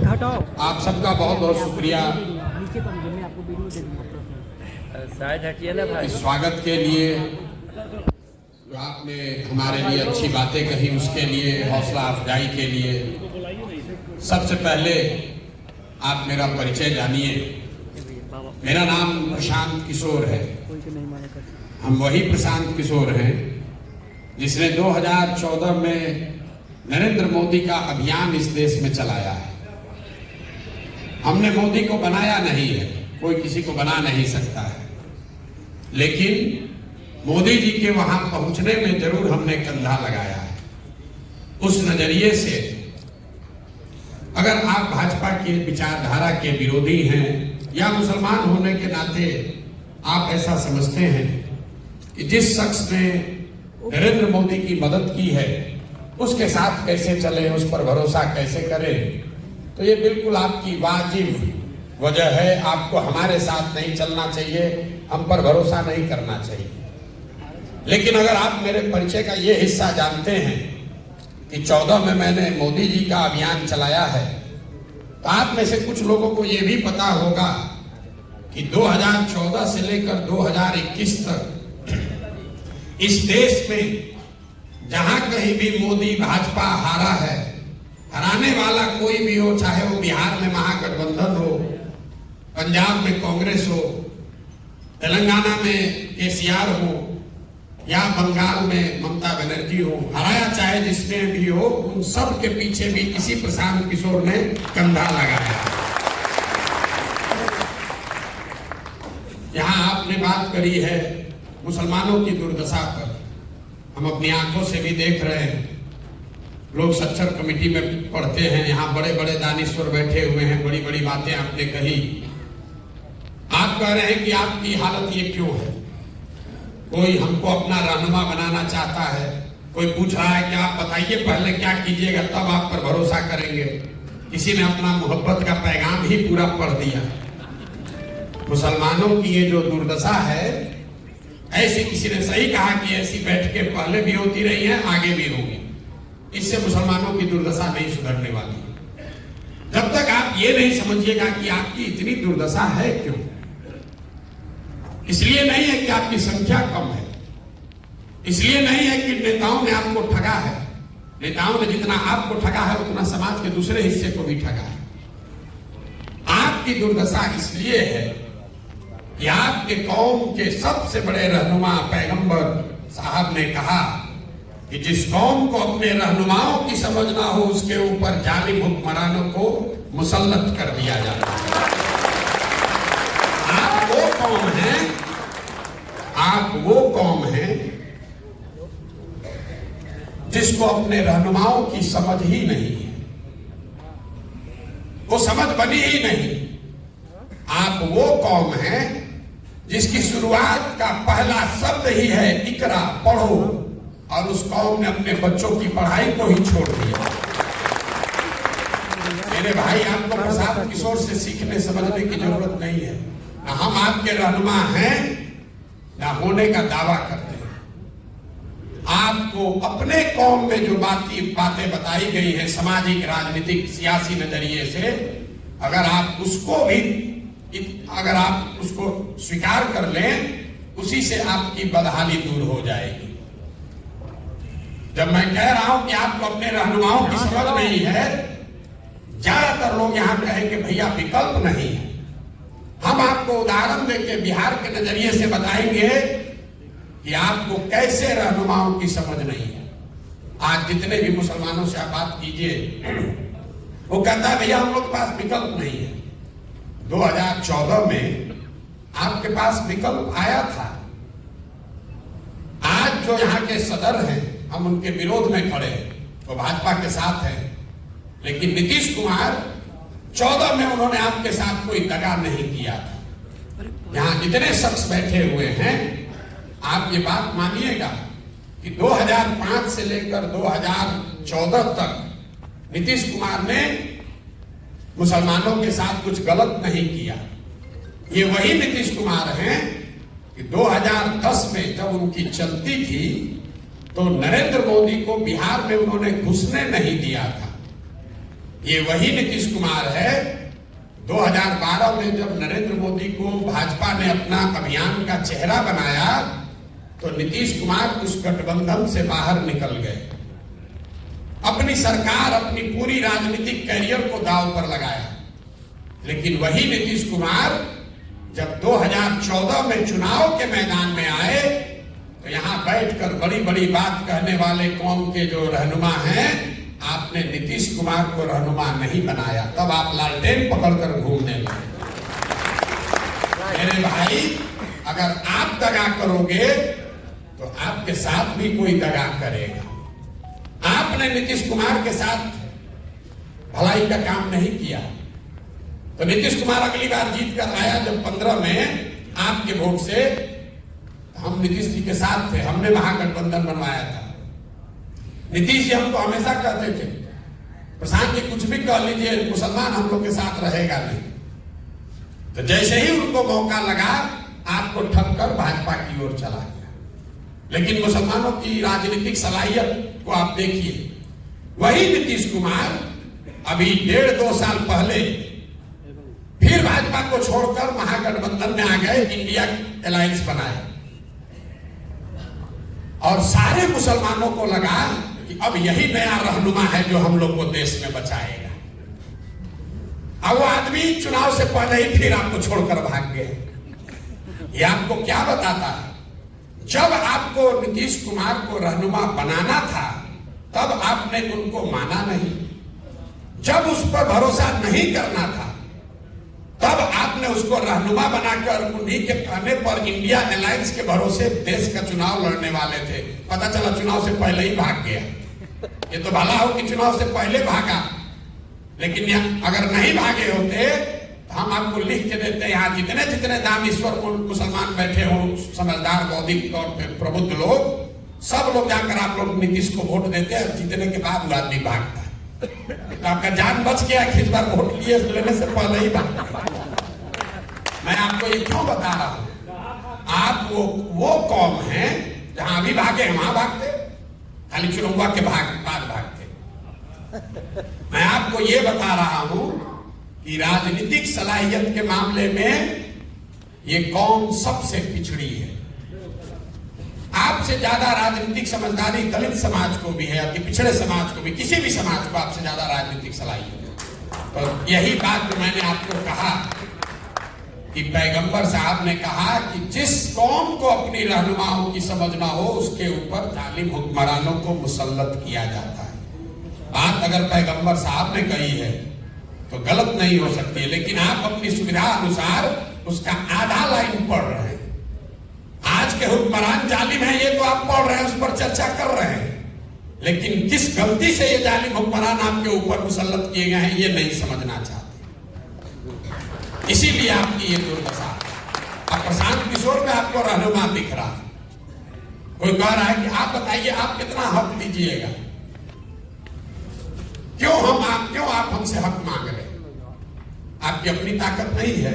हटाओ। आप सबका बहुत बहुत शुक्रिया नीचे कम मैं आपको वीडियो दे दूंगा। साइड हटिए ना भाई। इस स्वागत के लिए जो आपने हमारे लिए अच्छी बातें कही, उसके लिए, हौसला अफजाई के लिए। सबसे पहले आप मेरा परिचय जानिए। मेरा नाम प्रशांत किशोर है। हम वही प्रशांत किशोर हैं जिसने 2014 में नरेंद्र मोदी का अभियान इस देश में चलाया है। हमने मोदी को बनाया नहीं है, कोई किसी को बना नहीं सकता है, लेकिन मोदी जी के वहां पहुंचने में जरूर हमने कंधा लगाया है। उस नजरिए से अगर आप भाजपा के विचारधारा के विरोधी हैं या मुसलमान होने के नाते आप ऐसा समझते हैं कि जिस शख्स ने नरेंद्र मोदी की मदद की है उसके साथ कैसे चले, उस पर भरोसा कैसे करें, तो ये बिल्कुल आपकी वाजिब वजह है। आपको हमारे साथ नहीं चलना चाहिए, हम पर भरोसा नहीं करना चाहिए। लेकिन अगर आप मेरे परिचय का ये हिस्सा जानते हैं कि 14 में मैंने मोदी जी का अभियान चलाया है, तो आप में से कुछ लोगों को ये भी पता होगा कि 2014 से लेकर 2021 तक इस देश में जहां कहीं भी मोदी भाजपा हारा है, हराने वाला कोई भी हो, चाहे वो बिहार में महागठबंधन हो, पंजाब में कांग्रेस हो, तेलंगाना में केसीआर हो या बंगाल में ममता बनर्जी हो, हराया चाहे जिसने भी हो, उन सब के पीछे भी इसी प्रशांत किशोर ने कंधा लगाया। यहां आपने बात करी है मुसलमानों की दुर्दशा पर। हम अपनी आंखों से भी देख रहे हैं, लोग सच्चर कमेटी में पढ़ते हैं, यहाँ बड़े बड़े दानिश्वर बैठे हुए हैं, बड़ी बड़ी बातें आपने कही। आप कह रहे हैं कि आपकी हालत ये क्यों है। कोई हमको अपना रहनुमा बनाना चाहता है, कोई पूछ रहा है कि आप बताइए पहले क्या कीजिएगा तब आप पर भरोसा करेंगे। किसी ने अपना मोहब्बत का पैगाम ही पूरा पढ़ दिया। मुसलमानों की ये जो दुर्दशा है, ऐसी किसी ने सही कहा कि ऐसी बैठकें पहले भी होती रही हैं, आगे भी होंगी। इससे मुसलमानों की दुर्दशा नहीं सुधरने वाली। जब तक आप ये नहीं समझिएगा कि आपकी इतनी दुर्दशा है क्यों, इसलिए नहीं है कि आपकी संख्या कम है, इसलिए नहीं है कि नेताओं ने आपको ठगा है। नेताओं ने जितना आपको ठगा है उतना समाज के दूसरे हिस्से को भी ठगा है। आपकी दुर्दशा इसलिए है कि आपके कौम के सबसे बड़े रहनुमा पैगंबर साहब ने कहा कि जिस कौम को अपने रहनुमाओं की समझ ना हो उसके ऊपर जालिम हुक्मरानों को मुसल्लत कर दिया जाता है। आप वो कौम हैं, आप वो कौम हैं जिसको अपने रहनुमाओं की समझ ही नहीं है, वो समझ बनी ही नहीं। आप वो कौम हैं जिसकी शुरुआत का पहला शब्द ही है इकरा, पढ़ो, और उस कौम ने अपने बच्चों की पढ़ाई को ही छोड़ दिया। मेरे भाई, आपको प्रशांत किशोर से सीखने समझने की जरूरत नहीं है। ना हम आपके रहनुमा हैं, ना होने का दावा करते हैं। आपको अपने कौम में जो बातें बताई गई हैं सामाजिक, राजनीतिक, सियासी नजरिए से, अगर आप उसको स्वीकार कर लें, उसी से आपकी बदहाली दूर हो जाएगी। जब मैं कह रहा हूं कि आपको अपने रहनुमाओं की समझ नहीं है, ज्यादातर लोग यहां कहेंगे भैया विकल्प नहीं है। हम आपको उदाहरण देके बिहार के नजरिए से बताएंगे कि आपको कैसे रहनुमाओं की समझ नहीं है। आज जितने भी मुसलमानों से आप बात कीजिए, वो कहता है भैया हम लोग के पास विकल्प नहीं है। 2014 में आपके पास विकल्प आया था। आज जो यहाँ के सदर हैं, हम उनके विरोध में खड़े हैं, वो भाजपा के साथ हैं, लेकिन नीतीश कुमार 14 में उन्होंने आपके साथ कोई दगा नहीं किया था। यहाँ जितने शख्स बैठे हुए हैं, आप ये बात मानिएगा कि 2005 से लेकर 2014 तक नीतीश कुमार ने मुसलमानों के साथ कुछ गलत नहीं किया। ये वही नीतीश कुमार हैं कि 2010 में जब उनकी चलती थी तो नरेंद्र मोदी को बिहार में उन्होंने घुसने नहीं दिया था। ये वही नीतीश कुमार है 2012 में जब नरेंद्र मोदी को भाजपा ने अपना अभियान का चेहरा बनाया तो नीतीश कुमार उस गठबंधन से बाहर निकल गए, अपनी सरकार, अपनी पूरी राजनीतिक कैरियर को दांव पर लगाया। लेकिन वही नीतीश कुमार जब 2014 में चुनाव के मैदान में आए तो यहां बैठकर बड़ी बड़ी बात कहने वाले कौम के जो रहनुमा हैं, आपने नीतीश कुमार को रहनुमा नहीं बनाया, तब आप लालटेन पकड़कर घूमने लगे। मेरे भाई, अगर आप दगा करोगे तो आपके साथ भी कोई दगा करेगा। आपने नीतीश कुमार के साथ भलाई का काम नहीं किया तो नीतीश कुमार अगली बार जीत कर आया जब 15 में आपके वोट से, हम नीतीश जी के साथ थे, हमने महागठबंधन बनवाया था। नीतीश जी हमको हमेशा कहते थे प्रशांत जी कुछ भी कह लीजिए, मुसलमान हम लोग के साथ रहेगा नहीं। तो जैसे ही उनको मौका लगा आपको ठग कर भाजपा की ओर चला गया। लेकिन मुसलमानों की राजनीतिक सलाहियत को आप देखिए, वही नीतीश कुमार अभी 1.5-2 साल पहले फिर भाजपा को छोड़कर महागठबंधन में आ गए, इंडिया अलायंस बनाए और सारे मुसलमानों को लगा कि अब यही नया रहनुमा है जो हम लोग को देश में बचाएगा। अब वो आदमी चुनाव से पहले ही फिर आपको छोड़कर भाग गए। ये आपको क्या बताता है? जब आपको नीतीश कुमार को रहनुमा बनाना था तब आपने उनको माना नहीं, जब उस पर भरोसा नहीं करना था तब आपने उसको रहनुमा बनाकर उन्हीं के कहने पर इंडिया अलायंस के भरोसे देश का चुनाव लड़ने वाले थे। पता चला चुनाव से पहले ही भाग गया। ये तो भला हो कि चुनाव से पहले भागा, लेकिन अगर नहीं भागे होते तो हम आपको लिख के देते, यहाँ जितने जितने दानेश्वर मुसलमान बैठे हो, समझदार बौद्धिक तौर पर प्रबुद्ध लोग, सब लोग जाकर आप लोग नीतीश को वोट देते हैं। जीतने के बाद वो आदमी भागता है। तो आपका जान बच गया, खिंच बार वोट लिए लेने से पहले ही भागता। मैं आपको ये क्यों बता रहा हूं? आप वो कौम है जहां अभी भागे वहां भागते, खाली चुनाव के बाद भागते। मैं आपको ये बता रहा हूं कि राजनीतिक सलाहियत के मामले में ये कौम सबसे पिछड़ी है। आपसे ज्यादा राजनीतिक समझदारी दलित समाज को भी है, कि पिछड़े समाज को भी, किसी भी समाज को आपसे ज्यादा राजनीतिक सलाहियत है। तो यही बात जो मैंने आपको कहा कि पैगंबर साहब ने कहा कि जिस कौम को अपनी रहनुमाओं की समझ ना हो उसके ऊपर जालिम हुक्मरानों को मुसल्लत किया जाता है। बात अगर पैगंबर साहब ने कही है तो गलत नहीं हो सकती है, लेकिन आप अपनी सुविधा अनुसार उसका आधा लाइन पढ़ रहे हैं। आज के हुक्मरान जालिम है ये तो आप पढ़ रहे हैं, उस पर चर्चा कर रहे हैं, लेकिन किस गलती से ये जालिम हुक्मरान आपके ऊपर मुसल्लत किए गए हैं ये नहीं समझना चाहते। इसीलिए आपकी ये दुर्दशा। अब प्रशांत किशोर में आपको रहनुमा दिख रहा, कोई कह रहा है कि आप बताइए आप कितना हक दीजिएगा, क्यों आप हमसे हक मांग रहे? आपकी अपनी ताकत नहीं है।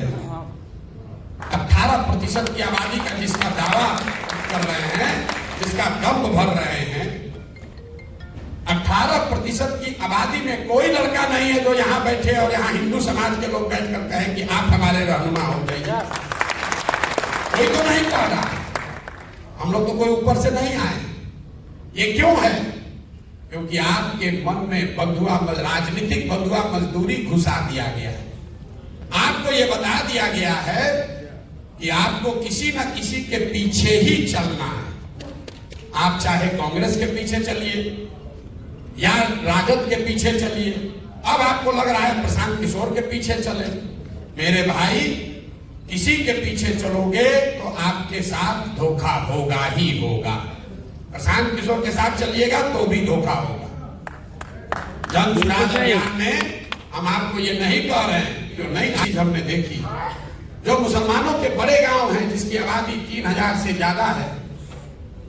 18% की आबादी का जिसका दावा कर रहे हैं, जिसका दम भर रहे हैं, 18% की आबादी में कोई लड़का नहीं है जो यहां बैठे और यहां हिंदू समाज के लोग बैठकर कहें कि आप हमारे रहनुमा हो जाइए। कोई तो नहीं कह रहा। हम लोग तो कोई ऊपर से नहीं आए। ये क्यों है? क्योंकि आपके मन में राजनीतिक बंधुआ मजदूरी घुसा दिया गया है। आपको ये बता दिया गया है कि आपको किसी न किसी के पीछे ही चलना है। आप चाहे कांग्रेस के पीछे चलिए या राजद के पीछे चलिए, अब आपको लग रहा है प्रशांत किशोर के पीछे चले। मेरे भाई, किसी के पीछे चलोगे तो आपके साथ धोखा होगा ही होगा। प्रशांत किशोर के साथ चलिएगा तो भी धोखा होगा। जन सुराज अभियान में हम आपको ये नहीं कह रहे हैं, जो नई चीज हमने देखी, जो मुसलमानों के बड़े गांव हैं जिसकी आबादी 3000 से ज्यादा है,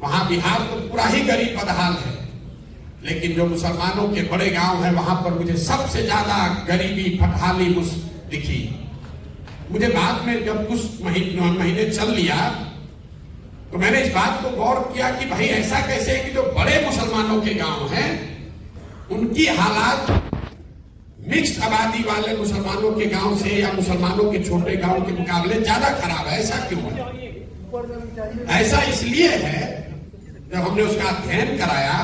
वहां बिहार तो पूरा ही गरीब बदहाल है, लेकिन जो मुसलमानों के बड़े गांव हैं वहां पर मुझे सबसे ज्यादा गरीबी फटहाली दिखी। मुझे बाद में जब कुछ महीने चल लिया तो मैंने इस बात को गौर किया कि भाई ऐसा कैसे है कि जो बड़े मुसलमानों के गांव हैं उनकी हालात मिक्स्ड आबादी वाले मुसलमानों के गांव से या मुसलमानों के छोटे गांव के मुकाबले ज्यादा खराब है। ऐसा क्यों है? ऐसा इसलिए है, जब हमने उसका अध्ययन कराया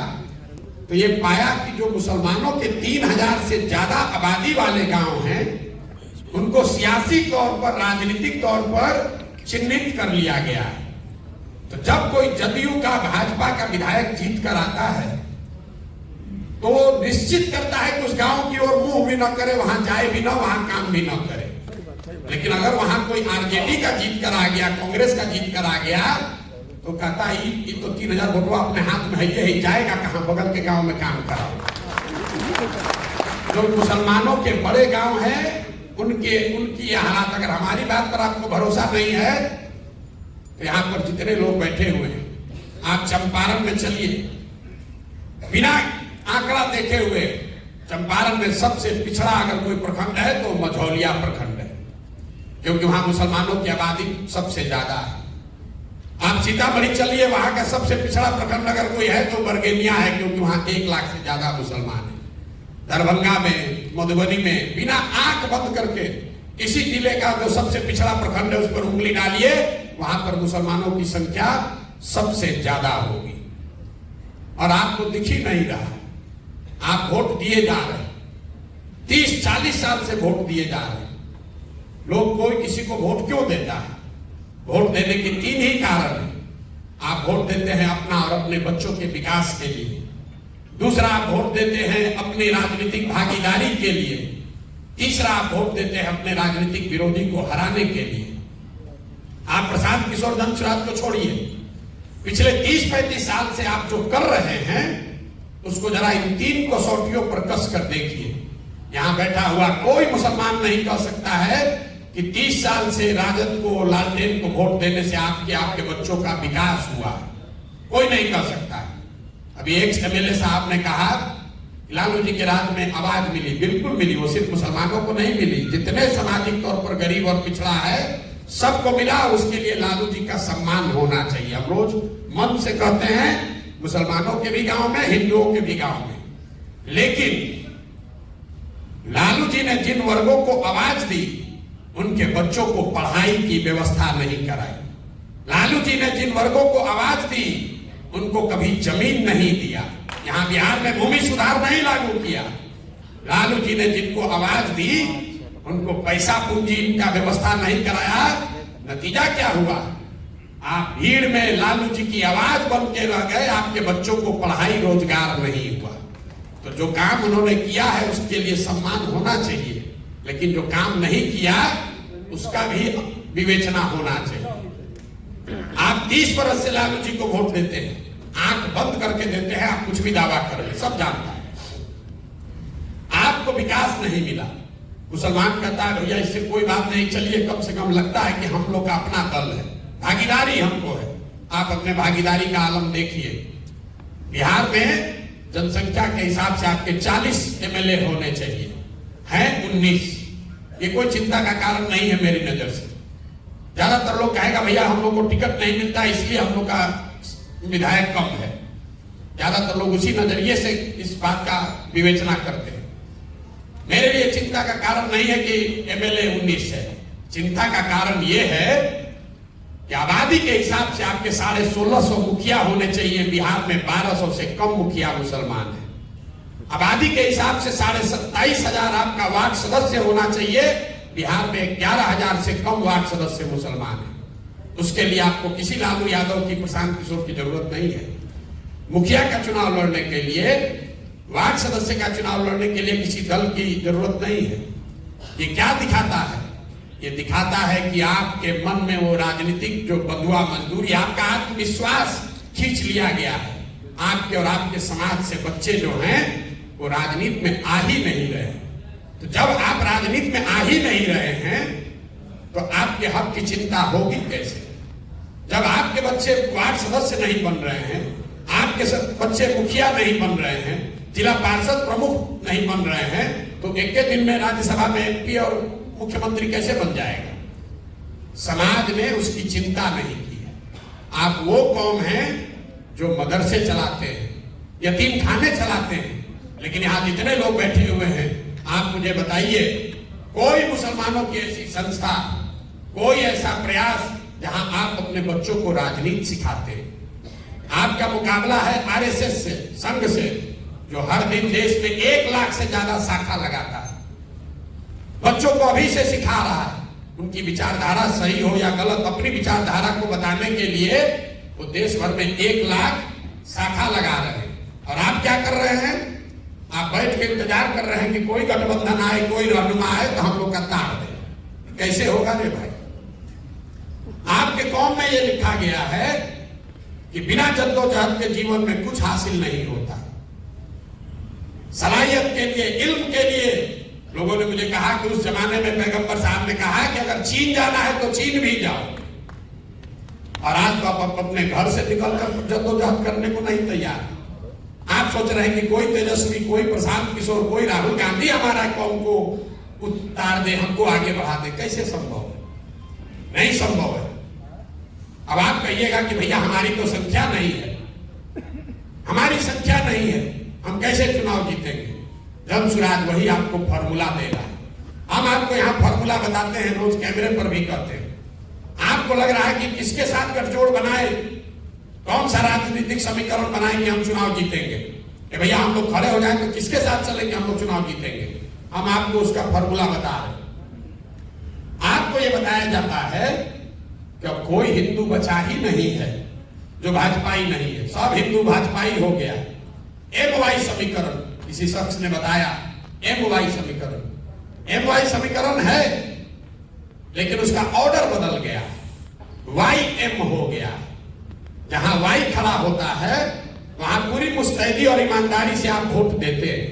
तो ये पाया कि जो मुसलमानों के 3000 से ज्यादा आबादी वाले गांव हैं, उनको सियासी तौर पर, राजनीतिक तौर पर चिन्हित कर लिया गया है। तो जब कोई जदयू का, भाजपा का विधायक जीत कर आता है तो वो निश्चित करता है कि उस गांव की ओर मुंह भी न करे, वहां जाए भी ना, वहां काम भी न करे। लेकिन अगर वहां कोई आरजेडी का जीत कर आ गया, कांग्रेस का जीत कर आ गया, तो कहता है ये तो 3000 वोटवा अपने हाथ में है, ही जाएगा कहां, बगल के गांव में काम कराओ। जो मुसलमानों के बड़े गांव हैं, उनकी यह हालात, अगर हमारी बात पर आपको भरोसा नहीं है तो यहां पर जितने लोग बैठे हुए हैं, आप चंपारण में चलिए, बिना आंकड़ा देखे हुए, चंपारण में सबसे पिछड़ा अगर कोई प्रखंड है तो मझौलिया प्रखंड है, क्योंकि वहां मुसलमानों की आबादी सबसे ज्यादा है। आप सीतामढ़ी चलिए, वहां का सबसे पिछड़ा प्रखंड अगर कोई है तो बरगेनिया है, क्योंकि वहां 1 लाख से ज्यादा मुसलमान है। दरभंगा में, मधुबनी में, बिना आंख बंद करके इसी जिले का जो सबसे पिछड़ा प्रखंड है उस पर उंगली डालिए, वहां पर मुसलमानों की संख्या सबसे ज्यादा होगी। और आपको दिख ही नहीं रहा, आप वोट दिए जा रहे, 30-40 साल से वोट दिए जा रहे। लोग कोई किसी को वोट क्यों देता है? वोट देने के 3 ही कारण है। आप वोट देते हैं अपना और अपने बच्चों के विकास के लिए, दूसरा आप वोट देते हैं अपनी राजनीतिक भागीदारी के लिए, तीसरा आप वोट देते हैं अपने राजनीतिक विरोधी को हराने के लिए। आप प्रशांत किशोर धनसुराज को छोड़िए, पिछले 30-35 साल से आप जो कर रहे हैं उसको जरा इन 3 कसौटियों पर कस कर देखिए। यहां बैठा हुआ कोई मुसलमान नहीं कह सकता है कि 30 साल से राजद को, लालटेन को वोट देने से आपके बच्चों का विकास हुआ, कोई नहीं कह सकता। अभी एक एमएलए साहब ने कहा लालू जी के राज में आवाज मिली, बिल्कुल मिली। वो सिर्फ मुसलमानों को नहीं मिली, जितने सामाजिक तौर पर गरीब और पिछड़ा है सबको मिला। उसके लिए लालू जी का सम्मान होना चाहिए। हम रोज मन से कहते हैं मुसलमानों के भी गांव में, हिंदुओं के भी गांव में, लेकिन लालू जी ने जिन वर्गों को आवाज दी उनके बच्चों को पढ़ाई की व्यवस्था नहीं कराई। लालू जी ने जिन वर्गों को आवाज दी उनको कभी जमीन नहीं दिया। यहां बिहार में भूमि सुधार नहीं लागू किया। लालू जी ने जिनको आवाज दी उनको पैसा पूंजी का व्यवस्था नहीं कराया। नतीजा क्या हुआ? आप भीड़ में लालू जी की आवाज बन के रह गए, आपके बच्चों को पढ़ाई रोजगार नहीं हुआ। तो जो काम उन्होंने किया है उसके लिए सम्मान होना चाहिए, लेकिन जो काम नहीं किया उसका भी विवेचना होना चाहिए। आप 30 बरस से लालू जी को वोट देते हैं, आंख बंद करके देते हैं, आप कुछ भी दावा कर ले, सब जानता है। आपको विकास नहीं मिला। मुसलमान कहता है भैया इससे कोई बात नहीं, चलिए कम से कम लगता है कि हम लोग का अपना दल है, भागीदारी हमको है। आप अपने भागीदारी का आलम देखिए। बिहार में जनसंख्या के हिसाब से आपके 40 एमएलए होने चाहिए, हैं 19। ये कोई चिंता का कारण नहीं है मेरी नजर से। ज्यादातर लोग कहेगा भैया हम लोग को टिकट नहीं मिलता इसलिए हम लोग का विधायक कम है। ज्यादातर लोग उसी नजरिए से इस बात का विवेचना करते हैं। मेरे लिए चिंता का कारण नहीं है कि एमएलए 19 है। चिंता का कारण यह है कि आबादी के हिसाब से आपके 1650 मुखिया होने चाहिए। बिहार में 1200 से कम मुखिया मुसलमान है। आबादी के हिसाब से 27,500 आपका वार्ड सदस्य होना चाहिए। बिहार में 11,000 से कम वार्ड सदस्य मुसलमान है। उसके लिए आपको किसी लालू यादव की, प्रशांत किशोर की जरूरत नहीं है। मुखिया का चुनाव लड़ने के लिए, वार्ड सदस्य का चुनाव लड़ने के लिए किसी दल की जरूरत नहीं है। ये क्या दिखाता है? ये दिखाता है कि आपके मन में वो राजनीतिक जो बंधुआ मजदूरी, आपका आत्मविश्वास खींच लिया गया है। आपके और आपके समाज से बच्चे जो हैं वो राजनीति में आ ही नहीं रहे। तो जब आप राजनीति में आ ही नहीं रहे हैं तो आपके हक की चिंता होगी कैसे? जब आपके बच्चे वार्ड सदस्य नहीं बन रहे हैं, आपके बच्चे मुखिया नहीं बन रहे हैं, जिला पार्षद प्रमुख नहीं बन रहे हैं, तो एक दिन में राज्यसभा में एमपी और मुख्यमंत्री कैसे बन जाएगा? समाज ने उसकी चिंता नहीं की है। आप वो कौम हैं जो मदरसे चलाते हैं, यतीम खाने चलाते हैं, लेकिन यहां जितने लोग बैठे हुए हैं आप मुझे बताइए, कोई मुसलमानों की ऐसी संस्था, कोई ऐसा प्रयास जहां आप अपने बच्चों को राजनीति सिखाते हैं। आपका मुकाबला है आरएसएस से, संघ से, जो हर दिन देश में 1 लाख से ज्यादा शाखा लगाता है। बच्चों को अभी से सिखा रहा है, उनकी विचारधारा सही हो या गलत, अपनी विचारधारा को बताने के लिए वो देश भर में 1 लाख शाखा लगा रहे हैं। और आप क्या कर रहे हैं? आप बैठ के इंतजार कर रहे हैं कि कोई गठबंधन आए, कोई रहनुमा आए तो हम लोग का ताड़ दें। कैसे होगा रे भाई? आपके कौम में यह लिखा गया है कि बिना जद्दोजहद के जीवन में कुछ हासिल नहीं होता। सलाहियत के लिए, इल्म के लिए, लोगों ने मुझे कहा कि उस जमाने में पैगंबर साहब ने कहा कि अगर चीन जाना है तो चीन भी जाओ। और आज तो आप अपने घर से निकलकर जद्दोजहद करने को नहीं तैयार। आप सोच रहे हैं कि कोई तेजस्वी, कोई प्रशांत किशोर, कोई राहुल गांधी हमारा कौम को उतार दे, हमको आगे बढ़ा दे। कैसे संभव है? नहीं संभव है। अब आप कहिएगा कि भैया हमारी तो संख्या नहीं है, हमारी संख्या नहीं है, हम कैसे चुनाव जीतेंगे? धर्मसुराज वही आपको फॉर्मूला देगा। हम आपको यहाँ फॉर्मूला बताते हैं, रोज कैमरे पर भी कहते हैं। आपको लग रहा है कि किसके साथ गठजोड़ बनाए, कौन सा राजनीतिक समीकरण बनाए कि हम चुनाव जीतेंगे? कि भैया हम लोग खड़े हो जाए तो किसके साथ चलेंगे हम लोग चुनाव जीतेंगे? हम आपको उसका फॉर्मूला बता रहे हैं। आपको यह बताया जाता है कि अब कोई हिंदू बचा ही नहीं है जो भाजपाई नहीं है, सब हिंदू भाजपाई हो गया। MY समीकरण किसी शख्स ने बताया, MY समीकरण है, लेकिन उसका ऑर्डर बदल गया, YM हो गया। जहां Y खड़ा होता है वहां पूरी मुस्तैदी और ईमानदारी से आप वोट देते हैं।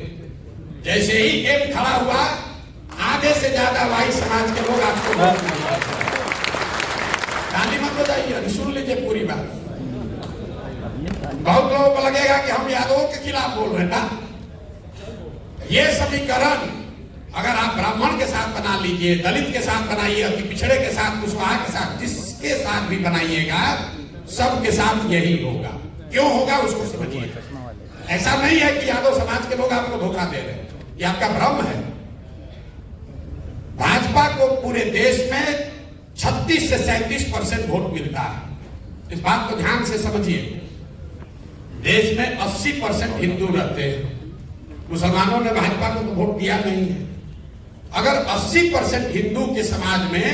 जैसे ही M खड़ा हुआ, आधे से ज्यादा Y समाज के लोग आपको वोट देंगे। गाली मत बजाइए, सुन लीजिए पूरी बात। बहुत लोगों को लगेगा कि हम यादवों के खिलाफ बोल रहे हैं ना। ये समीकरण अगर आप ब्राह्मण के साथ बना लीजिए, दलित के साथ बनाइए, अति पिछड़े के साथ, कुशवाहा के साथ, जिसके साथ भी बनाइएगा, सबके साथ यही होगा। क्यों होगा उसको समझिए। ऐसा नहीं है कि यादव समाज के लोग आपको धोखा दे रहे हैं, ये आपका भ्रम है। भाजपा को पूरे देश में 36 से 37% वोट मिलता है। इस बात को ध्यान से समझिए। देश में 80% हिंदू रहते हैं, मुसलमानों ने भाजपा को तो वोट दिया नहीं है। अगर 80% हिंदू के समाज में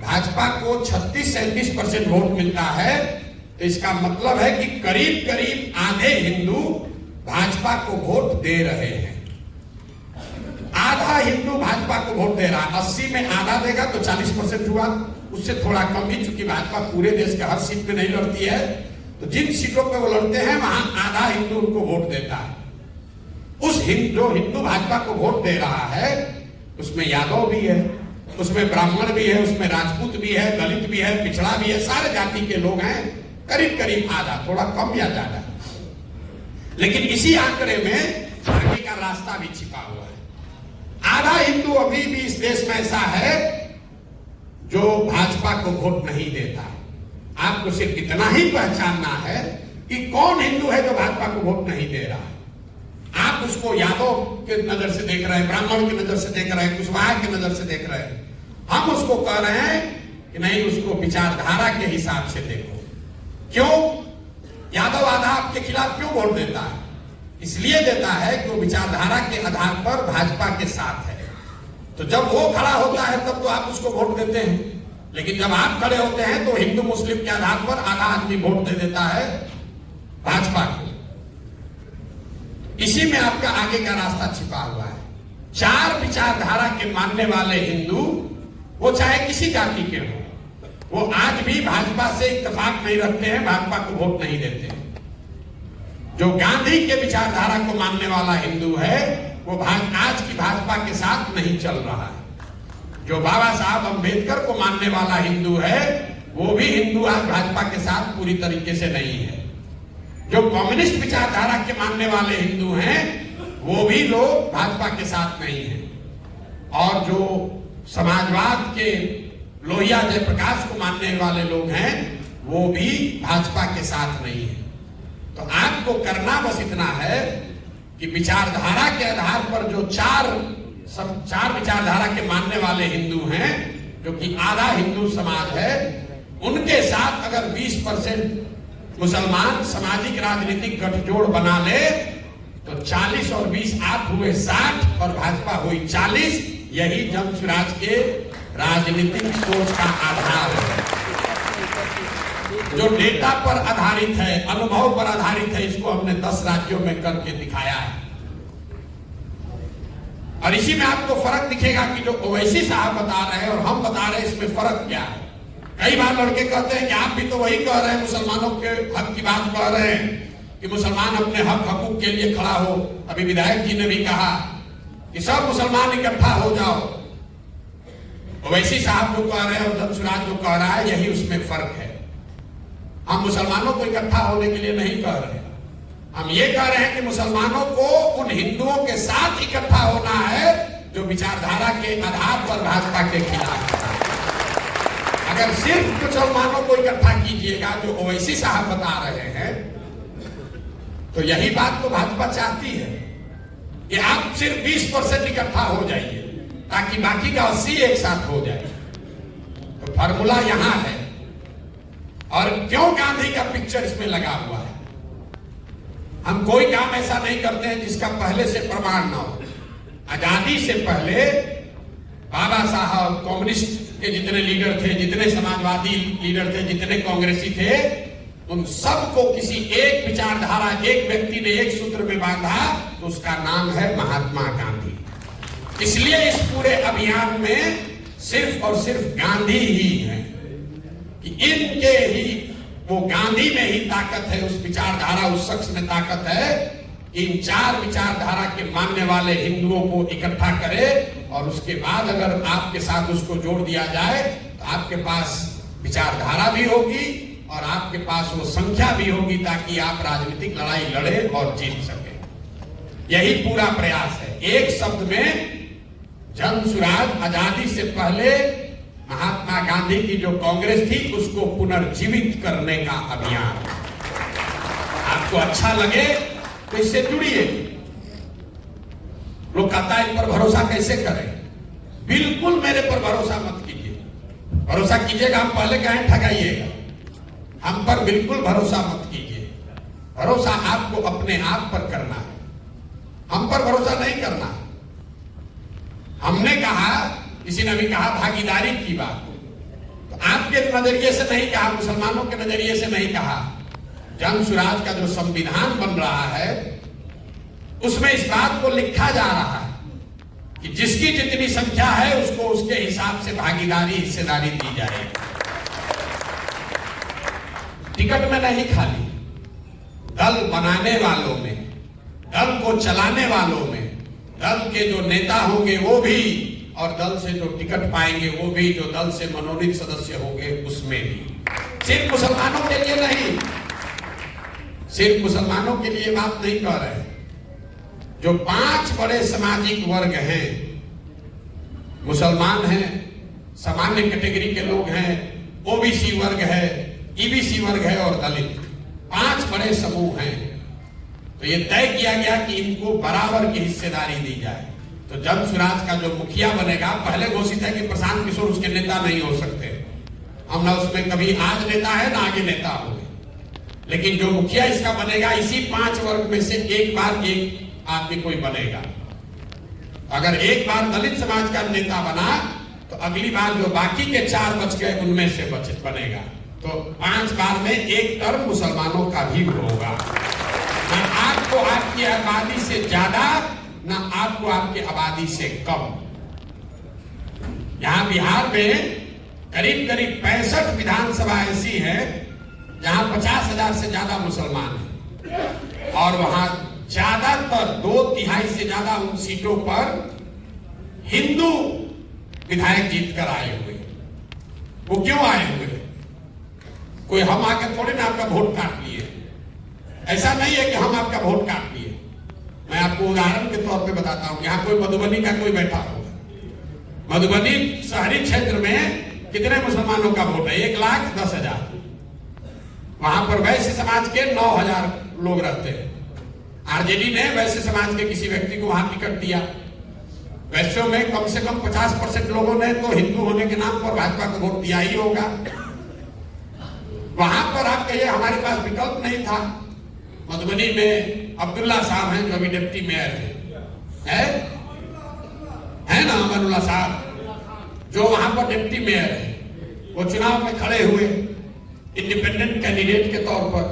भाजपा को 36-37% वोट मिलता है तो इसका मतलब है कि करीब करीब आधे हिंदू भाजपा को वोट दे रहे हैं। आधा हिंदू भाजपा को वोट दे रहा है। 80 में आधा देगा तो 40% हुआ, उससे थोड़ा कम ही, चूंकि भाजपा पूरे देश के हर सीट में नहीं लड़ती है, तो जिन सीटों पे वो लड़ते हैं वहां आधा हिंदू उनको वोट देता है। उस जो हिंदू भाजपा को वोट दे रहा है उसमें यादव भी है, उसमें ब्राह्मण भी है, उसमें राजपूत भी है, दलित भी है, पिछड़ा भी है, सारे जाति के लोग हैं। करीब करीब आधा, थोड़ा कम या ज्यादा। लेकिन इसी आंकड़े में आगे का रास्ता भी छिपा हुआ है। आधा हिंदू अभी भी इस देश में ऐसा है जो भाजपा को वोट नहीं देता। आपको सिर्फ इतना ही पहचानना है कि कौन हिंदू है जो भाजपा को वोट नहीं दे रहा है। आप उसको यादव के नजर से देख रहे हैं, ब्राह्मण की नजर से देख रहे हैं, कुशवाहा की नजर से देख रहे हैं। हम उसको कह रहे हैं कि नहीं, उसको विचारधारा के हिसाब से देखो। क्यों? यादव आधा आपके खिलाफ क्यों वोट देता है? इसलिए देता है कि वो विचारधारा के आधार पर भाजपा के साथ है। तो जब वो खड़ा होता है तब तो आप उसको वोट देते हैं, लेकिन जब आप खड़े होते हैं तो हिंदू मुस्लिम के आधार पर आधा आदमी वोट दे देता है भाजपा को। इसी में आपका आगे का रास्ता छिपा हुआ है। 4 विचारधारा के मानने वाले हिंदू, वो चाहे किसी जाति के हो, वो आज भी भाजपा से इत्तेफाक नहीं रखते हैं, भाजपा को वोट नहीं देते हैं। जो गांधी के विचारधारा को मानने वाला हिंदू है वो आज की भाजपा के साथ नहीं चल रहा है। जो बाबा साहब अंबेडकर को मानने वाला हिंदू है वो भी हिंदू आज भाजपा के साथ पूरी तरीके से नहीं है। जो कम्युनिस्ट विचारधारा के मानने वाले हिंदू हैं वो भी लोग भाजपा के साथ नहीं है। और जो समाजवाद के लोहिया जयप्रकाश को मानने वाले लोग हैं वो भी भाजपा के साथ नहीं है। तो आपको करना बस इतना है कि विचारधारा के आधार पर जो 4 सब 4 विचारधारा के मानने वाले हिंदू हैं, जो कि आधा हिंदू समाज है, उनके साथ अगर 20% मुसलमान सामाजिक राजनीतिक गठजोड़ बना ले तो 40 और 20 आप हुए 60 और भाजपा हुई 40। यही जन स्वराज के राजनीतिक सोच का आधार है, जो डेटा पर आधारित है, अनुभव पर आधारित है। इसको हमने 10 राज्यों में करके दिखाया है। और इसी में आपको फर्क दिखेगा कि जो ओवैसी साहब बता रहे हैं और हम बता रहे हैं, इसमें फर्क क्या है। कई बार लड़के कहते हैं कि आप भी तो वही कह रहे हैं, मुसलमानों के हक की बात कह रहे हैं कि मुसलमान अपने हक हकूक के लिए खड़ा हो। अभी विधायक जी ने भी कहा कि सब मुसलमान इकट्ठा हो जाओ। ओवैसी साहब जो कह रहे हैं और जन स्वराज जो कह रहा है, यही उसमें फर्क है। हम मुसलमानों को इकट्ठा होने के लिए नहीं कह रहे, हम ये कह रहे हैं कि मुसलमानों को उन हिंदुओं के साथ इकट्ठा होना है जो विचारधारा के आधार पर भाजपा के खिलाफ है। अगर सिर्फ मुसलमानों को इकट्ठा कीजिएगा जो ओवैसी साहब बता रहे हैं, तो यही बात तो भाजपा चाहती है कि आप सिर्फ 20% इकट्ठा हो जाइए ताकि बाकी का 80 एक साथ हो जाए। तो फार्मूला यहां है। और क्यों गांधी का पिक्चर इसमें लगा हुआ है? हम कोई काम ऐसा नहीं करते हैं जिसका पहले से प्रमाण ना हो। आजादी से पहले बाबा साहब, कम्युनिस्ट के जितने लीडर थे, जितने समाजवादी लीडर थे, जितने कांग्रेसी थे, उन सबको किसी एक विचारधारा, एक व्यक्ति ने एक सूत्र में बांधा, तो उसका नाम है महात्मा गांधी। इसलिए इस पूरे अभियान में सिर्फ और सिर्फ गांधी ही है कि इनके ही, वो गांधी में ही ताकत है, उस विचारधारा, उस शख्स में ताकत है। इन 4 विचारधारा के मानने वाले हिंदुओं को इकट्ठा करे और उसके बाद अगर आपके साथ उसको जोड़ दिया जाए तो आपके पास विचारधारा भी होगी और आपके पास वो संख्या भी होगी ताकि आप राजनीतिक लड़ाई लड़े और जीत सके। यही पूरा प्रयास है। एक शब्द में जन स्वराज आजादी से पहले महात्मा गांधी की जो कांग्रेस थी उसको पुनर्जीवित करने का अभियान। आपको अच्छा लगे तो इससे जुड़िए। लोग कहता है इन पर भरोसा कैसे करें? बिल्कुल मेरे पर भरोसा मत कीजिए। भरोसा कीजिएगा हम पहले कहें ठगाइएगा, हम पर बिल्कुल भरोसा मत कीजिए। भरोसा आपको अपने आप पर करना है, हम पर भरोसा नहीं करना। हमने कहा, किसी ने भी कहा भागीदारी की बात, तो आपके नजरिए से नहीं कहा, मुसलमानों के नजरिए से नहीं कहा। जन स्वराज का जो संविधान बन रहा है उसमें इस बात को लिखा जा रहा है कि जिसकी जितनी संख्या है उसको उसके हिसाब से भागीदारी, हिस्सेदारी दी जाए। टिकट में नहीं, खाली दल बनाने वालों में, दल को चलाने वालों में, दल के जो नेता होंगे वो भी, और दल से जो टिकट पाएंगे वो भी, जो दल से मनोनीत सदस्य होंगे उसमें भी। सिर्फ मुसलमानों के लिए नहीं, सिर्फ मुसलमानों के लिए बात नहीं कह रहे। जो 5 बड़े सामाजिक वर्ग हैं, मुसलमान हैं, सामान्य कैटेगरी के लोग हैं, ओबीसी वर्ग है, ईबीसी वर्ग है और दलित, 5 बड़े समूह हैं। तो ये तय किया गया कि इनको बराबर की हिस्सेदारी दी जाए। तो जन स्वराज का जो मुखिया बनेगा, पहले घोषित है कि प्रशांत किशोर उसके नेता नहीं हो सकते। हम ना उसमें कभी आज नेता है ना आगे नेता होंगे, लेकिन जो मुखिया इसका बनेगा इसी 5 वर्ग में से एक बार एक आदमी कोई बनेगा। अगर एक बार दलित समाज का नेता बना तो अगली बार जो बाकी के 4 बच गए उनमें से बनेगा। तो 5 बार में एक टर्म मुसलमानों का भी होगा। ना आपको आपकी आबादी से ज्यादा, ना आपको आपकी आबादी से कम। यहां बिहार में करीब करीब 65 विधानसभा ऐसी है जहां 50,000 से ज्यादा मुसलमान हैं और वहां ज्यादातर 2/3 से ज्यादा उन सीटों पर हिंदू विधायक जीत कर आए हुए। वो क्यों आए हुए? कोई हम आकर थोड़े ना आपका वोट काट लिए। ऐसा नहीं है कि हम आपका वोट काट लिए। मैं आपको उदाहरण के तौर पे बताता हूं। यहाँ कोई मधुबनी का कोई बैठा होगा, मधुबनी शहरी क्षेत्र में कितने मुसलमानों का वोट है? 1,10,000। वहां पर वैश्य समाज के 9,000 लोग रहते हैं। आरजेडी ने वैश्य समाज के किसी व्यक्ति को वहां टिकट दिया, वैश्यों में कम से कम 50% लोगों ने तो हिंदू होने के नाम पर भाजपा को वोट दिया ही होगा। वहां पर आप कहिए हमारे पास विकल्प नहीं था। मधुबनी में अब्दुल्ला साहब हैं जो अभी डिप्टी मेयर है ना, अमरुल्ला साहब जो वहां पर डिप्टी मेयर है, वो चुनाव में खड़े हुए इंडिपेंडेंट कैंडिडेट के तौर पर,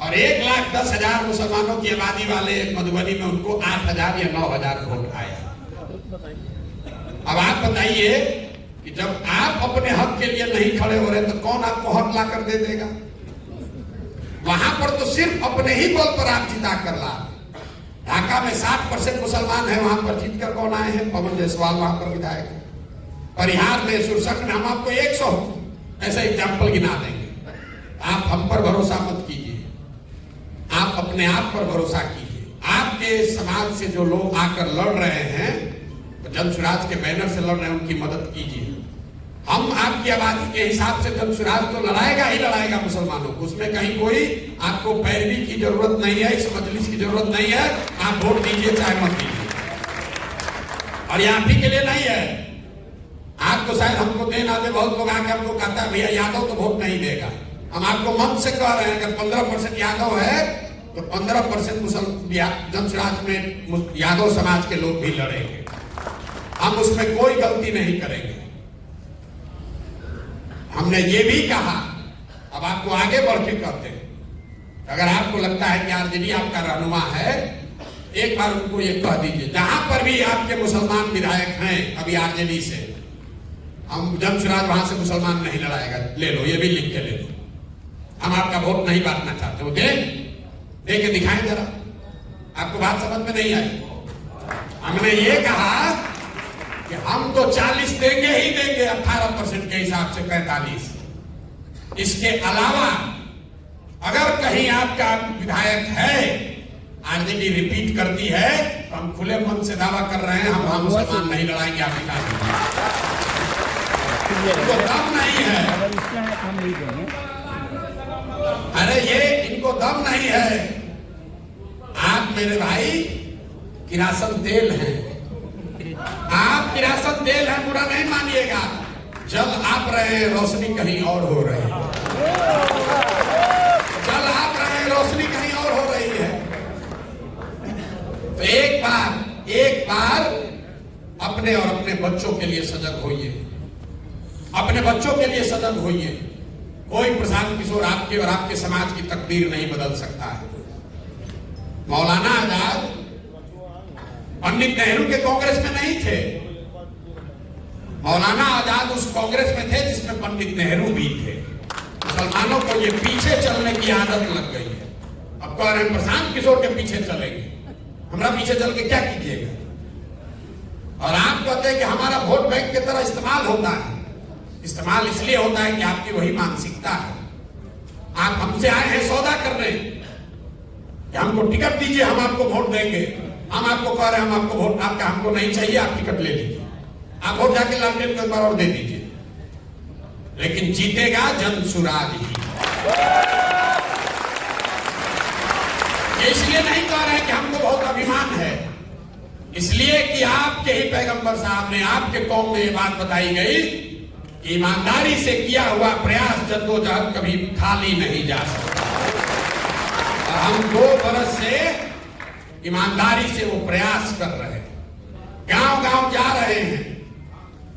और 1,10,000 मुसलमानों की आबादी वाले मधुबनी में उनको 8,000 या 9,000 वोट आया। अब आप बताइए कि जब आप अपने हक के लिए नहीं खड़े हो रहे तो कौन आपको हक ला कर दे देगा? वहां पर तो सिर्फ अपने ही बल पर आप जिता कर ला। ढाका में 60% मुसलमान है, वहां पर जीत कर कौन आए हैं? पवन जायसवाल वहां पर विधायक है। परिहार में, सुरसक में हम आपको 100 ऐसा एग्जाम्पल गिना देंगे। आप हम पर भरोसा मत कीजिए, आप अपने आप पर भरोसा कीजिए। आपके समाज से जो लोग आकर लड़ रहे हैं, जन स्वराज के बैनर से लड़ रहे हैं, उनकी मदद कीजिए। हम आपकी आबादी के हिसाब से जन स्वराज तो लड़ाएगा ही लड़ाएगा मुसलमानों को, उसमें कहीं कोई आपको पैरवी की जरूरत नहीं है, इस मजलिस की जरूरत नहीं है। आप वोट दीजिए चाहे मत दीजिए, और ये आप ही के लिए नहीं है। आप तो शायद हमको दे ना दे, बहुत लोग आके हमको कहता है भैया यादव तो वोट नहीं देगा। हम आपको मन से कह रहे हैं, अगर 15% यादव है तो 15% मुसलमान जन स्वराज में यादव समाज के लोग भी लड़ेंगे। हम उसमें कोई गलती नहीं करेंगे। हमने ये भी कहा, अब आपको आगे बढ़ के कहते हैं, अगर आपको लगता है कि आरजेडी आपका रहनुमा है, एक बार उनको ये कह दीजिए, जहां पर भी आपके मुसलमान विधायक हैं अभी आरजेडी से, हम जन स्वराज वहां से मुसलमान नहीं लड़ाएगा, ले लो, ये भी लिख के ले लो। हम आपका वोट नहीं बांटना चाहते हो, दे के दिखाएं जरा। आपको बात समझ में नहीं आई? हमने ये कहा कि हम तो 40 देंगे ही देंगे, 18% के हिसाब से 45। इसके अलावा अगर कहीं आपका विधायक है, आरजेडी रिपीट करती है, तो हम खुले मन से दावा कर रहे हैं, हम मुसलमान नहीं लड़ाएंगे। आप इनको दम नहीं है, अरे ये इनको दम नहीं है। आप मेरे भाई किरासन तेल हैं, आप किरासन तेल है, बुरा नहीं मानिएगा। जल आप रहे हैं, रोशनी कहीं और हो रही है। जल आप रहे हैं, रोशनी कहीं और हो रही है। तो एक बार अपने और अपने बच्चों के लिए सजग होइए, अपने बच्चों के लिए सजग होइए। कोई प्रशांत किशोर आपके और आपके समाज की तकदीर नहीं बदल सकता है। मौलाना आजाद पंडित नेहरू के कांग्रेस में नहीं थे, मौलाना आजाद उस कांग्रेस में थे जिसमें पंडित नेहरू भी थे। मुसलमानों को ये पीछे चलने की आदत लग गई है। अब कह रहे हैं प्रशांत किशोर के पीछे चलेंगे, हमारा पीछे चल के क्या कीजिएगा? और आप कहते हैं कि हमारा वोट बैंक की तरह इस्तेमाल होता है। इस्तेमाल इसलिए होता है कि आपकी वही मानसिकता है। आप हमसे आए हैं सौदा करने कि हमको टिकट दीजिए, हम आपको वोट देंगे। हम आपको कह रहे हैं हम आपको वोट आपका हमको नहीं चाहिए, आप टिकट ले लीजिए, आप वोट जाके लालटेन को एक बार और दे दीजिए। लेकिन जीतेगा जन स्वराज ही। इसलिए नहीं कह रहे कि हमको बहुत अभिमान है, इसलिए कि आपके ही पैगंबर साहब ने, आपके कौम में ये बात बताई गई कि ईमानदारी से किया हुआ प्रयास जद्दोजहद कभी खाली नहीं जा सकता। और हम 2 बरस से ईमानदारी से वो प्रयास कर रहे हैं, गांव गांव जा रहे हैं।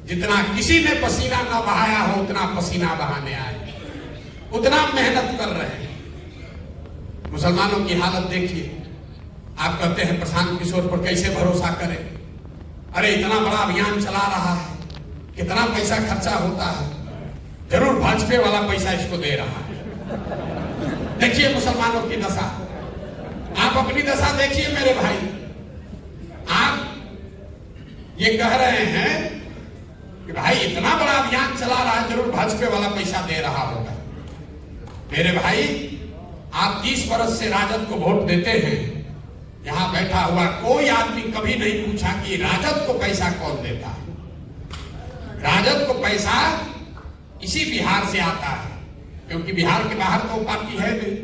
जितना किसी ने पसीना न बहाया हो उतना पसीना बहाने आए, उतना मेहनत कर रहे हैं। मुसलमानों की हालत देखिए। आप कहते हैं प्रशांत किशोर पर कैसे भरोसा करें? अरे इतना बड़ा अभियान चला रहा है, कितना पैसा खर्चा होता है, जरूर भाजपा वाला पैसा इसको दे रहा है। देखिए मुसलमानों की दशा, आप अपनी दशा देखिए मेरे भाई। आप ये कह रहे हैं कि भाई इतना बड़ा अभियान चला रहा है, जरूर भाजपा वाला पैसा दे रहा होगा। मेरे भाई आप 30 बरस से राजद को वोट देते हैं। यहां बैठा हुआ कोई आदमी कभी नहीं पूछा कि राजद को पैसा कौन देता है। राजद को पैसा इसी बिहार से आता है, क्योंकि बिहार के बाहर तो पार्टी है नहीं।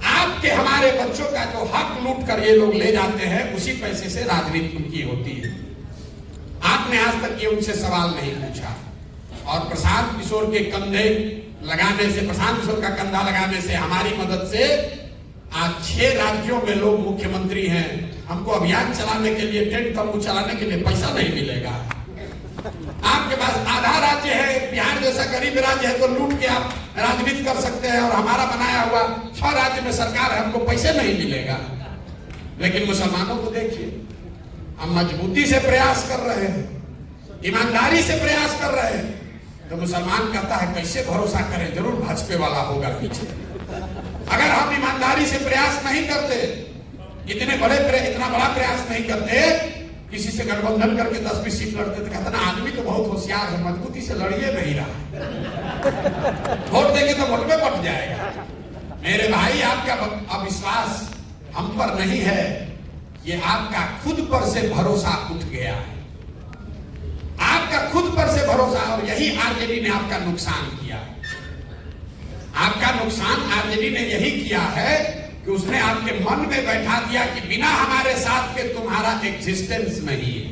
आपके हमारे बच्चों का जो हक लूट कर ये लोग ले जाते हैं, उसी पैसे से राजनीति उनकी होती है। आपने आज तक ये उनसे सवाल नहीं पूछा। और प्रशांत किशोर के कंधे लगाने से, प्रशांत किशोर का कंधा लगाने से, हमारी मदद से आज 6 राज्यों में लोग मुख्यमंत्री हैं। हमको अभियान चलाने के लिए, टेंट तंबू चलाने के लिए पैसा नहीं मिलेगा। आपके पास आधा राज्य है, बिहार जैसा गरीब राज्य है, तो लूट के आप राजनीति कर सकते हैं, और हमारा बनाया हुआ 6 राज्य में सरकार है, हमको पैसे नहीं मिलेगा। लेकिन मुसलमानों को देखिए, हम मजबूती से प्रयास कर रहे हैं, ईमानदारी से प्रयास कर रहे हैं। तो मुसलमान कहता है कैसे भरोसा करें, जरूर भाजपे वाला होगा पीछे। अगर हम ईमानदारी से प्रयास नहीं करते, इतना बड़ा प्रयास नहीं करते, किसी से गठबंधन करके 10-20 सीट लड़ते, तो कहता ना आदमी तो बहुत होशियार है, मजबूती से लड़िए नहीं रहा, वोट देंगे तो वोट में बट जाएगा। मेरे भाई, आपका अविश्वास हम पर नहीं है, ये आपका खुद पर से भरोसा उठ गया है, आपका खुद पर से भरोसा। और यही आरजेडी ने आपका नुकसान किया। आपका नुकसान आरजेडी ने यही किया है कि उसने आपके मन में बैठा दिया कि बिना हमारे साथ के तुम्हारा एग्जिस्टेंस नहीं है।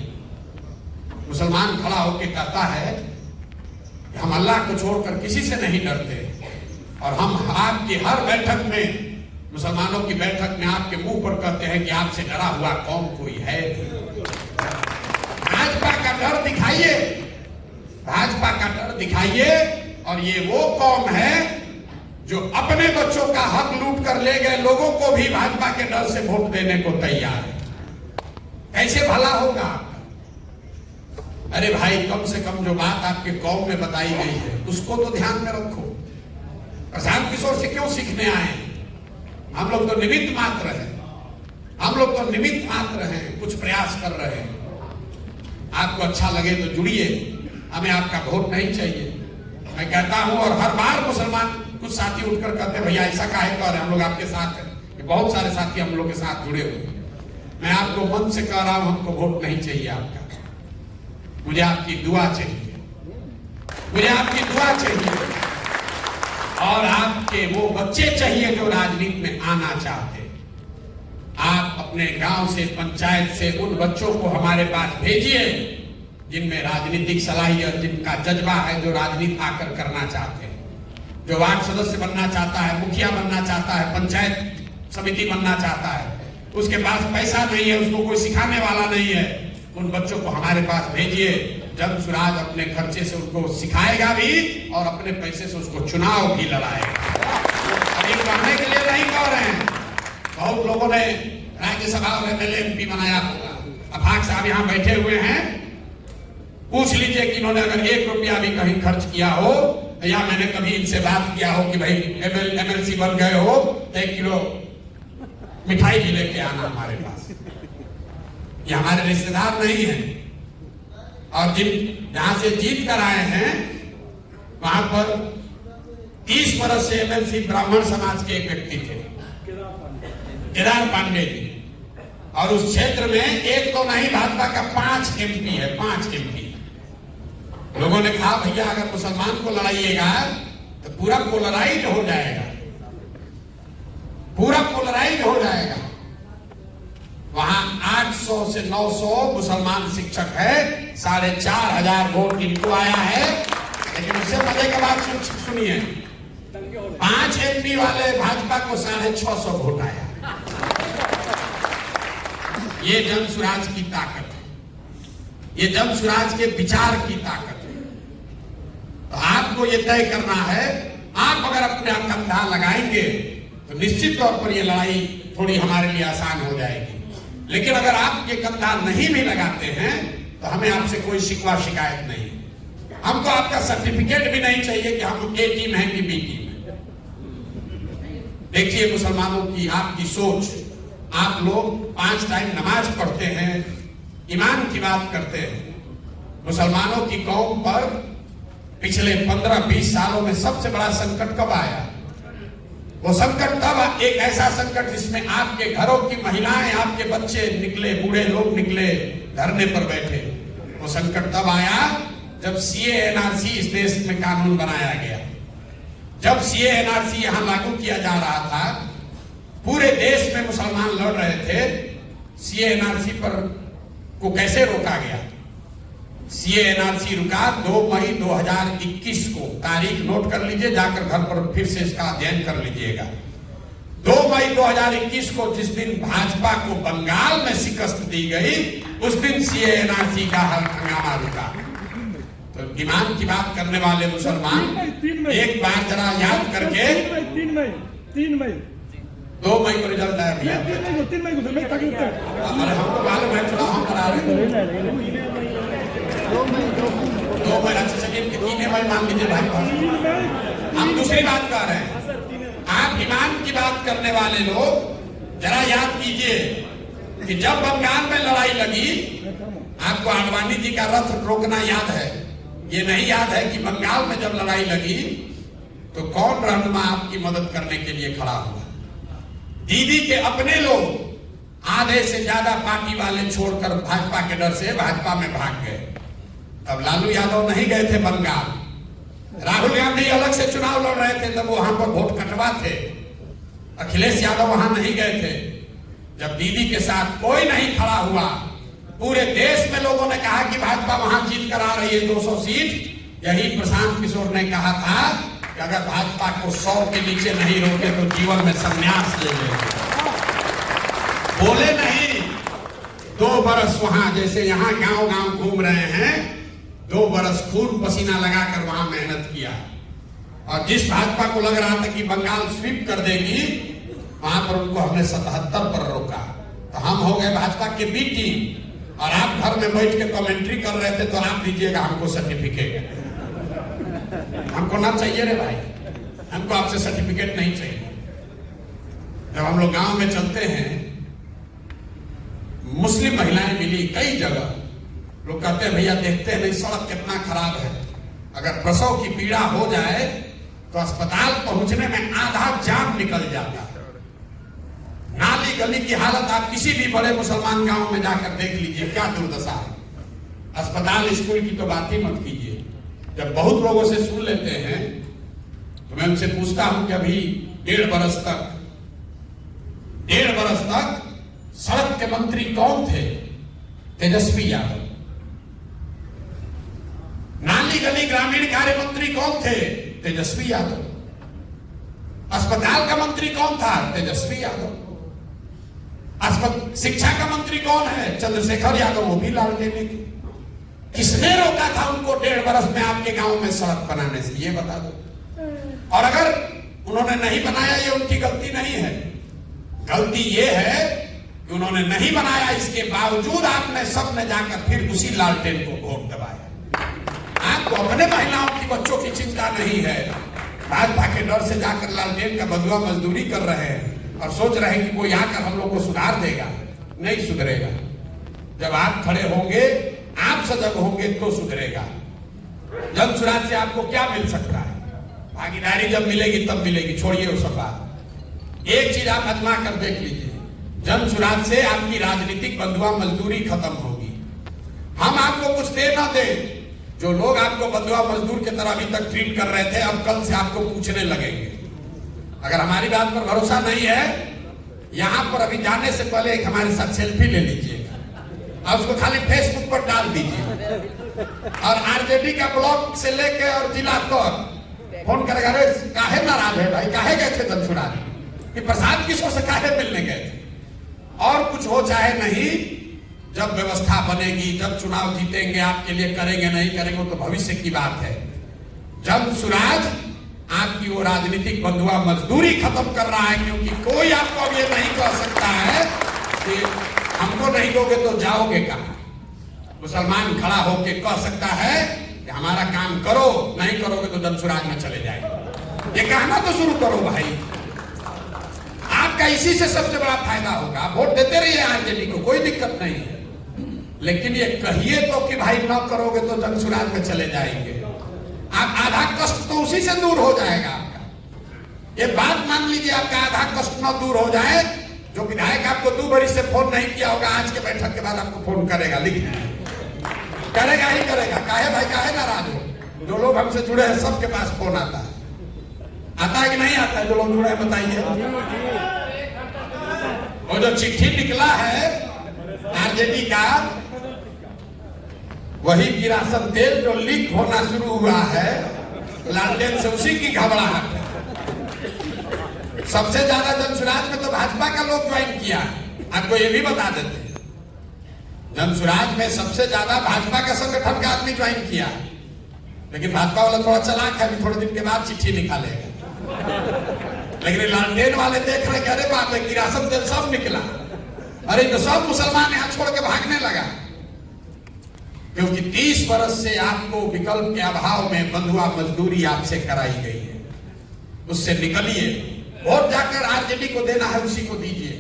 मुसलमान खड़ा होकर कहता है कि हम अल्लाह को छोड़कर किसी से नहीं डरते, और हम आपकी हर बैठक में, मुसलमानों की बैठक में आपके मुंह पर कहते हैं कि आपसे डरा हुआ कौन कोई है। भाजपा का डर दिखाइए, भाजपा का डर दिखाइए। और ये वो कौम है जो अपने बच्चों का हक लूट कर ले गए लोगों को भी भाजपा के डर से वोट देने को तैयार है। कैसे भला होगा आपका? अरे भाई, कम से कम जो बात आपके कौम में बताई गई है उसको तो ध्यान में रखो। प्रशांत किशोर से क्यों सीखने आए? हम लोग तो निमित्त मात्र हैं, हम लोग तो निमित्त मात्र हैं, कुछ प्रयास कर रहे हैं। आपको अच्छा लगे तो जुड़िए, हमें आपका वोट नहीं चाहिए। मैं कहता हूं, और हर बार मुसलमान कुछ साथी उठकर कहते हैं भैया ऐसा काहे कह रहे हैं, हम लोग आपके साथ हैं। बहुत सारे साथी हम लोग के साथ जुड़े हुए हैं। मैं आपको मन से कह रहा हूं, हमको वोट नहीं चाहिए आपका, मुझे आपकी दुआ चाहिए, मुझे आपकी दुआ चाहिए। और आपके वो बच्चे चाहिए जो राजनीति में आना चाहते हैं। आप अपने गांव से, पंचायत से उन बच्चों को हमारे पास भेजिए जिनमें राजनीतिक सलाहियत, जिनका जज्बा है, जो राजनीति आकर करना चाहते हैं, जो वार्ड सदस्य बनना चाहता है, मुखिया बनना चाहता है, पंचायत समिति बनना चाहता है, उसके पास पैसा नहीं है, उसको कोई सिखाने वाला नहीं है, उन बच्चों को हमारे पास भेजिए। जब सुराज अपने खर्चे से उनको सिखाएगा भी और अपने पैसे से उसको चुनाव भी लड़ाएगा। अब ये कहने के लिए नहीं कह रहे हैं, बहुत लोगों ने राज्यसभा और एमएलए एमपी बनाया होगा। अफाक साहब यहाँ बैठे हुए हैं, पूछ लीजिए कि इन्होंने अगर 1 रुपया भी कहीं खर्च किया हो, या मैंने कभी इनसे बात किया हो कि भाई एमएलसी बन गए हो तो 1 किलो मिठाई भी लेके आना हमारे पास। ये हमारे रिश्तेदार नहीं है। और जहां से जीत कर आए हैं वहां पर 30 बरस से एमएलसी ब्राह्मण समाज के एक व्यक्ति थे, केदार पांडे जी। और उस क्षेत्र में एक तो नहीं, भाजपा का 5 एमपी है, 5 एमपी। लोगों ने कहा भैया अगर मुसलमान को लड़ाइएगा तो पूरा पोलराइज हो जाएगा, पूरा पोलराइज हो जाएगा। वहां 800 से 900 मुसलमान शिक्षक है, 4,500 वोट इनको आया है। लेकिन उससे मजे की बात सुनिए, 5 एमपी वाले भाजपा को 650 वोट आया। ये जन सुराज की ताकत है, ये जन सुराज के विचार की ताकत है। तो आपको ये तय करना है, आप अगर अपने कंधा लगाएंगे तो निश्चित तौर पर ये लड़ाई थोड़ी हमारे लिए आसान हो जाएगी। लेकिन अगर आप ये कंधा नहीं भी लगाते हैं तो हमें आपसे कोई शिकवा शिकायत नहीं। हमको आपका सर्टिफिकेट भी नहीं चाहिए कि हम ए टीम है कि बी टीम है। देखिए मुसलमानों की आपकी सोच, आप लोग 5 टाइम नमाज पढ़ते हैं, ईमान की बात करते हैं। मुसलमानों की कौम पर पिछले 15-20 सालों में सबसे बड़ा संकट कब आया? वो संकट तब, एक ऐसा संकट जिसमें आपके घरों की महिलाएं, आपके बच्चे निकले, बूढ़े लोग निकले, धरने पर बैठे। वो संकट तब आया जब सीए एनआरसी इस देश में कानून बनाया गया। जब सीए एनआरसी यहां लागू किया जा रहा था, पूरे देश में मुसलमान लड़ रहे थे। सीए एनआरसी पर को कैसे रोका गया? सीए एनआरसी रुका 2 मई 2021 को, तारीख नोट कर लीजिए, जाकर घर पर फिर से इसका अध्ययन कर लीजिएगा। 2 मई 2021 को जिस दिन भाजपा को बंगाल में शिकस्त दी गई, उस दिन सीए एनआरसी का हंगामा रुका। तो दिमाग की बात करने वाले मुसलमान एक बार जरा याद करके, 3 मई 2 मई को रिजल्ट आया भैया, 3 मई को अरे हमको मालूम है, चुनाव हम करा रहे हैं 2 मई, अच्छा चलिए 3 मई मान लीजिए भाई। हम दूसरी बात कर रहे हैं, आप ईमान की बात करने वाले लोग जरा याद कीजिए कि जब बंगाल में लड़ाई लगी, आपको आडवाणी जी का रथ रोकना याद है, ये नहीं याद है कि बंगाल में जब लड़ाई लगी तो कौन रहनुमा आपकी मदद करने के लिए खड़ा हुआ? दीदी के अपने लोग आधे से ज्यादा पार्टी वाले छोड़कर भाजपा के डर से भाजपा में भाग गए। तब लालू यादव नहीं गए थे बंगाल, राहुल गांधी अलग से चुनाव लड़ रहे थे, तब वहां पर वोट कटवा थे। अखिलेश यादव वहां नहीं गए थे। जब दीदी के साथ कोई नहीं खड़ा हुआ, पूरे देश में लोगों ने कहा कि भाजपा वहां जीत कर आ रही है 200 सीट। यही प्रशांत किशोर ने कहा था कि अगर भाजपा को 100 के नीचे नहीं रोके तो जीवन में संन्यास ले लेंगे। बोले नहीं, 2 बरस वहां, जैसे यहां गांव गांव घूम रहे हैं, 2 बरस खून पसीना लगाकर वहां मेहनत किया। और जिस भाजपा को लग रहा था कि बंगाल स्वीप कर देगी, वहां पर उनको हमने 77 पर रोका। तो हम हो गए भाजपा के बी टीम, और आप घर में बैठ के कमेंट्री कर रहे थे, तो आप दीजिएगा हमको सर्टिफिकेट। हमको ना चाहिए रे भाई, हमको आपसे सर्टिफिकेट नहीं चाहिए। जब हम लोग गांव में चलते हैं, मुस्लिम महिलाएं मिली कई जगह, लोग कहते हैं भैया देखते हैं नहीं सड़क कितना खराब है, अगर प्रसव की पीड़ा हो जाए तो अस्पताल पहुंचने में आधा जान निकल जाता है। नाली गली की हालत आप किसी भी बड़े मुसलमान गांव में जाकर देख लीजिए, क्या दुर्दशा है। अस्पताल स्कूल की तो बात ही मत कीजिए। जब बहुत लोगों से सुन लेते हैं तो मैं उनसे पूछता हूं कि अभी 1.5 बरस तक सड़क के मंत्री कौन थे? तेजस्वी यादव। नाली गली ग्रामीण कार्य मंत्री कौन थे? तेजस्वी यादव। अस्पताल का मंत्री कौन था? तेजस्वी यादव। शिक्षा का मंत्री कौन है? चंद्रशेखर यादव, वो भी लालटेन की। किसने रोका था उनको 1.5 बरस में आपके गांव में सड़क बनाने से? ये बता दो। और अगर उन्होंने नहीं बनाया, ये उनकी गलती नहीं है, गलती ये है कि उन्होंने नहीं बनाया, इसके बावजूद आपने सबने जाकर फिर उसी लालटेन को वोट दबाया। आपको अपने महिलाओं की, बच्चों की चिंता नहीं है, भाजपा के डर से जाकर लालटेन का बदुआ मजदूरी कर रहे हैं और सोच रहे हैं कि कोई आकर हम लोग को सुधार देगा। नहीं सुधरेगा। जब आप खड़े होंगे, आप सजग होंगे तो सुधरेगा। जन सुराज से आपको क्या मिल सकता है? भागीदारी जब मिलेगी तब मिलेगी, छोड़िए वो सब बात। एक चीज आप आजमा कर देख लीजिए, जन सुराज से आपकी राजनीतिक बंधुआ मजदूरी खत्म होगी। हम आपको कुछ दे ना दे, जो लोग आपको बंधुआ मजदूर की तरह अभी तक ट्रीट कर रहे थे, अब कल से आपको पूछने लगेंगे। अगर हमारी बात पर भरोसा नहीं है, यहां पर अभी जाने से पहले एक हमारे साथ सेल्फी ले लीजिएगा और उसको खाली फेसबुक पर डाल दीजिए। और आरजेडी का ब्लॉक से लेके और जिला तक फोन करेगा, अरे काहे नाराज है भाई, काहे गए थे धनसुराज, कि प्रसाद किशोर से काहे मिलने गए थे? और कुछ हो चाहे नहीं, जब व्यवस्था बनेगी, जब चुनाव जीतेंगे, आपके लिए करेंगे नहीं करेंगे तो भविष्य की बात है। जब सुराज आपकी वो राजनीतिक बंधुआ मजदूरी खत्म कर रहा है, क्योंकि कोई आपको अब ये नहीं कह सकता है कि हमको नहीं दोगे तो जाओगे कहां। मुसलमान खड़ा होकर कह सकता है कि हमारा काम करो, नहीं करोगे तो धनसुराज में चले जाएंगे। ये कहना तो शुरू करो भाई, आपका इसी से सबसे बड़ा फायदा होगा। आप वोट देते रहिए आरजेडी को, कोई दिक्कत नहीं है, लेकिन ये कहिए तो कि भाई न करोगे तो धनसुराज में चले जाएंगे। आप आधा कष्ट तो उसी से दूर हो जाएगा आपका। ये बात मान लीजिए, आपका आधा कष्ट न दूर हो जाए। जो विधायक आपको 2 बरस से फोन नहीं किया होगा, आज के बैठक के बाद आपको फोन करेगा, लिख करेगा ही करेगा। काहे भाई, काहे नाराज हो? जो लोग हमसे जुड़े हैं सबके पास फोन आता है कि नहीं आता है? जो लोग जुड़े हैं बताइए। वो जो चिट्ठी निकला है आरजेडी का, वही किरासन तेल जो लीक होना शुरू हुआ है लालटेन से, उसी की घबराहट है। सबसे ज्यादा जनसुराज में तो भाजपा का लोग ज्वाइन किया, आपको ये भी बता देते हैं। जनसुराज में सबसे ज्यादा भाजपा का संगठन का आदमी ज्वाइन किया, लेकिन भाजपा वाला थोड़ा चालाक है, थोड़े दिन के बाद चिट्ठी निकालेगा। लेकिन लालटेन वाले देख रहे, अरे बाप रे किरासन तेल सब निकला, अरे तो सब मुसलमान यहां छोड़ के भागने लगा। क्योंकि 30 वर्ष से आपको विकल्प के अभाव में बंधुआ मजदूरी आपसे कराई गई है, उससे निकलिए। वोट जाकर आरजेडी को देना है उसी को दीजिए,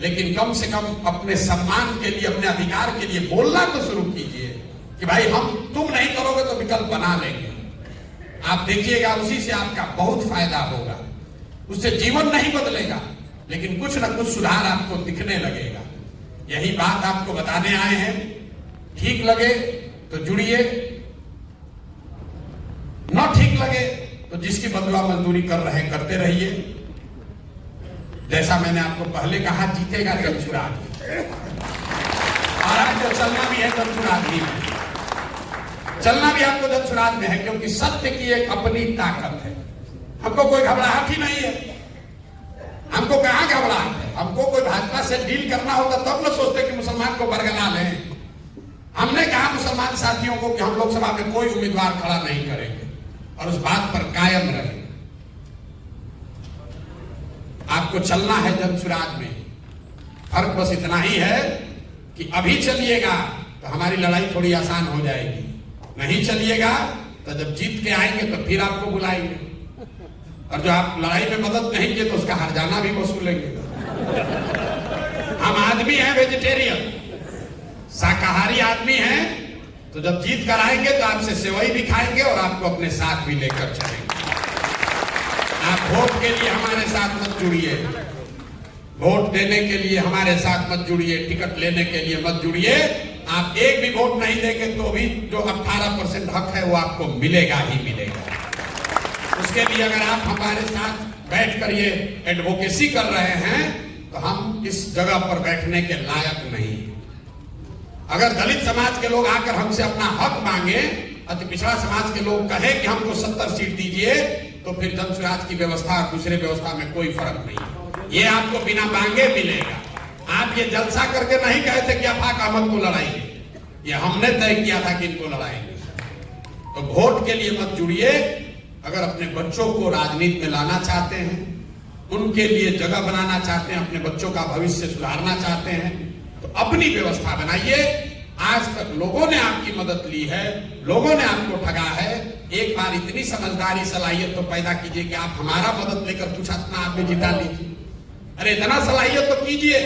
लेकिन कम से कम अपने सम्मान के लिए, अपने अधिकार के लिए बोलना तो शुरू कीजिए कि भाई हम, तुम नहीं करोगे तो विकल्प बना लेंगे। आप देखिएगा उसी से आपका बहुत फायदा होगा। उससे जीवन नहीं बदलेगा, लेकिन कुछ न कुछ सुधार आपको दिखने लगेगा। यही बात आपको बताने आए हैं। ठीक लगे तो जुड़िए, न ठीक लगे तो जिसकी बंधुआ मजदूरी कर रहे हैं करते रहिए। जैसा मैंने आपको पहले कहा, जीतेगा जनसुराज, और आपको चलना भी है जनसुराज ही में, चलना भी आपको जनसुराज में है, क्योंकि सत्य की एक अपनी ताकत है। हमको कोई घबराहट ही नहीं है। हमको कहां घबराहट है? हमको कोई भाजपा से डील करना होता तब न सोचते कि मुसलमान को बरगला लें। हमने कहा मुसलमान साथियों को कि हम लोकसभा में कोई उम्मीदवार खड़ा नहीं करेंगे, और उस बात पर कायम रहे। आपको चलना है जनसुराज में। फर्क बस इतना ही है कि अभी चलिएगा तो हमारी लड़ाई थोड़ी आसान हो जाएगी, नहीं चलिएगा तो जब जीत के आएंगे तो फिर आपको बुलाएंगे, और जो आप लड़ाई में मदद नहीं किए तो उसका हर्जाना भी वसूलेंगे। हम आदमी हैं वेजिटेरियन, शाकाहारी आदमी हैं, तो जब जीत कर आएंगे तो आपसे सेवई भी खाएंगे और आपको अपने साथ भी लेकर चलेंगे। आप वोट के लिए हमारे साथ मत जुड़िए, वोट देने के लिए हमारे साथ मत जुड़िए, टिकट लेने के लिए मत जुड़िए। आप एक भी वोट नहीं देंगे तो भी जो 18% हक है वो आपको मिलेगा ही मिलेगा। उसके लिए अगर आप हमारे साथ बैठ कर ये एडवोकेसी कर रहे हैं तो हम इस जगह पर बैठने के लायक नहीं। अगर दलित समाज के लोग आकर हमसे अपना हक मांगे, अति पिछड़ा समाज के लोग कहे कि हमको 70 सीट दीजिए, तो फिर जनसुराज की व्यवस्था और दूसरे व्यवस्था में कोई फर्क नहीं। ये आपको बिना मांगे मिलेगा। आप ये जलसा करके नहीं कहे थे कि आफाक अहमद को लड़ाएंगे, ये हमने तय किया था कि इनको लड़ाएंगे। तो वोट के लिए मत जुड़िए। अगर अपने बच्चों को राजनीति में लाना चाहते हैं, उनके लिए जगह बनाना चाहते हैं, अपने बच्चों का भविष्य सुधारना चाहते हैं, तो अपनी व्यवस्था बनाइए। आज तक लोगों ने आपकी मदद ली है, लोगों ने आपको ठगा है। एक बार इतनी समझदारी सलाहियत तो पैदा कीजिए कि आप हमारा मदद लेकर कुछ अपना आदमी जिता लीजिए। अरे इतना सलाहियत तो कीजिए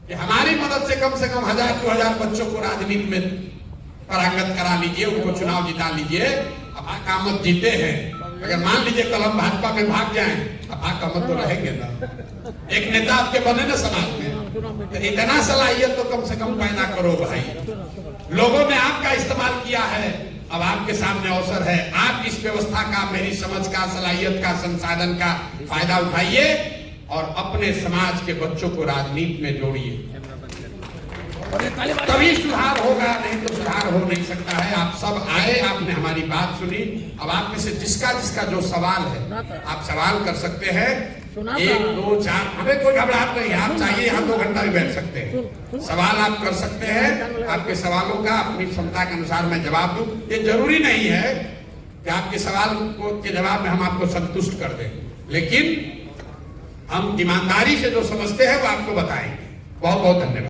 कि हमारी मदद से कम 1000-2000 बच्चों को राजनीति में पारंगत करा लीजिए, उनको चुनाव जिता लीजिए। अब अहमद जीते हैं, अगर मान लीजिए कल हम भाजपा में भाग जाएं, अब अहमद तो रहेंगे ना, एक नेता आपके बने ना समाज में। तो इतना सलाहियत तो कम से कम पैदा करो भाई। लोगों ने आपका इस्तेमाल किया है, अब आपके सामने अवसर है। आप इस व्यवस्था का, मेरी समझ का, सलाहियत का, संसाधन का फायदा उठाइए और अपने समाज के बच्चों को राजनीति में जोड़िए, तभी सुधार होगा, नहीं तो सुधार हो नहीं सकता है। आप सब आए, आपने हमारी बात सुनी। अब आप में से जिसका जिसका जो सवाल है आप सवाल कर सकते हैं। 1, 2, 4, हमें कोई घबराहट नहीं है। आप चाहिए यहाँ 2 घंटा भी बैठ सकते हैं, सवाल आप कर सकते हैं। आपके सवालों का अपनी क्षमता के अनुसार मैं जवाब दूं। ये जरूरी नहीं है कि आपके सवाल के जवाब में हम आपको संतुष्ट कर दें, लेकिन हम ईमानदारी से जो समझते हैं वो आपको बताएंगे। बहुत बहुत धन्यवाद।